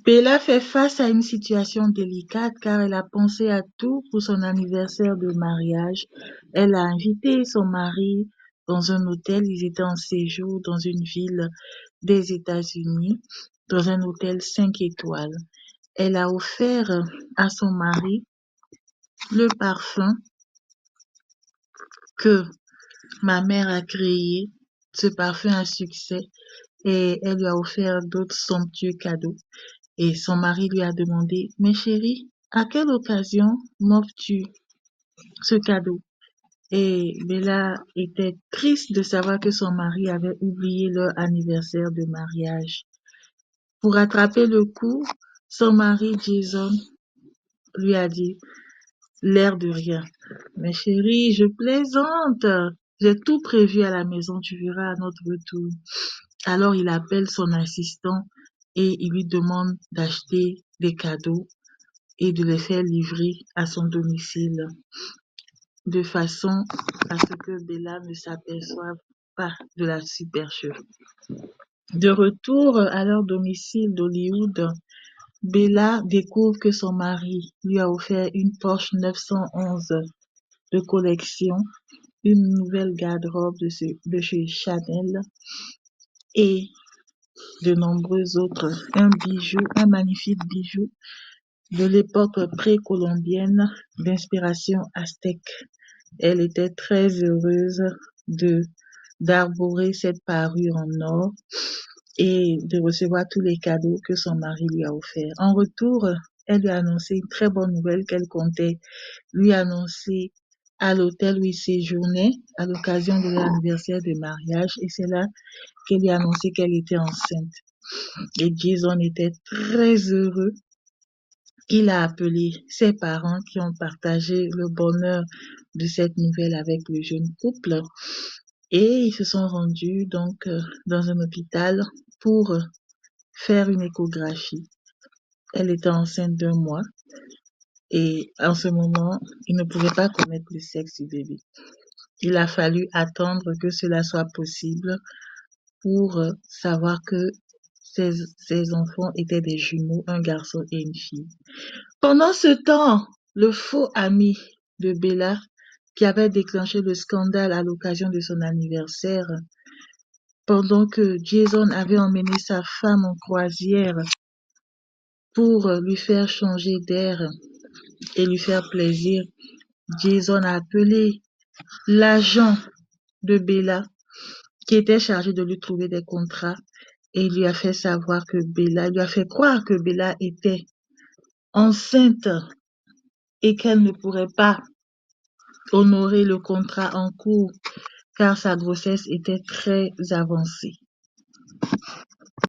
Bella fait face à une situation délicate car elle a pensé à tout pour son anniversaire de mariage. Elle a invité son mari dans un hôtel. Ils étaient en séjour dans une ville des États-Unis, dans un hôtel 5 étoiles. Elle a offert à son mari le parfum que ma mère a créé, ce parfum à succès, et elle lui a offert d'autres somptueux cadeaux. Et son mari lui a demandé, mais chérie, à quelle occasion m'offres-tu ce cadeau? Et Bella était triste de savoir que son mari avait oublié leur anniversaire de mariage. Pour rattraper le coup, son mari Jason lui a dit, l'air de rien. Mais chérie, je plaisante. J'ai tout prévu à la maison, tu verras à notre retour. Alors il appelle son assistant et il lui demande d'acheter des cadeaux et de les faire livrer à son domicile de façon à ce que Bella ne s'aperçoive pas de la supercherie. De retour à leur domicile d'Hollywood, Bella découvre que son mari lui a offert une Porsche 911 de collection, une nouvelle garde-robe de chez Chanel et de nombreux autres, un magnifique bijou de l'époque précolombienne d'inspiration aztèque. Elle était très heureuse de d'arborer cette parure en or et de recevoir tous les cadeaux que son mari lui a offerts. En retour, elle lui a annoncé une très bonne nouvelle qu'elle comptait lui annoncer à l'hôtel où il séjournait à l'occasion de leur anniversaire de mariage, et c'est là qu'elle lui a annoncé qu'elle était enceinte. Et Jason était très heureux. Il a appelé ses parents qui ont partagé le bonheur de cette nouvelle avec le jeune couple et ils se sont rendus donc dans un hôpital pour faire une échographie. Elle était enceinte d'1 mois et en ce moment, il ne pouvait pas connaître le sexe du bébé. Il a fallu attendre que cela soit possible pour savoir que ses enfants étaient des jumeaux, un garçon et une fille. Pendant ce temps, le faux ami de Bella, qui avait déclenché le scandale à l'occasion de son anniversaire, pendant que Jason avait emmené sa femme en croisière pour lui faire changer d'air et lui faire plaisir, Jason a appelé l'agent de Bella qui était chargé de lui trouver des contrats et il lui a fait savoir que Bella, il lui a fait croire que Bella était enceinte et qu'elle ne pourrait pas honorer le contrat en cours car sa grossesse était très avancée.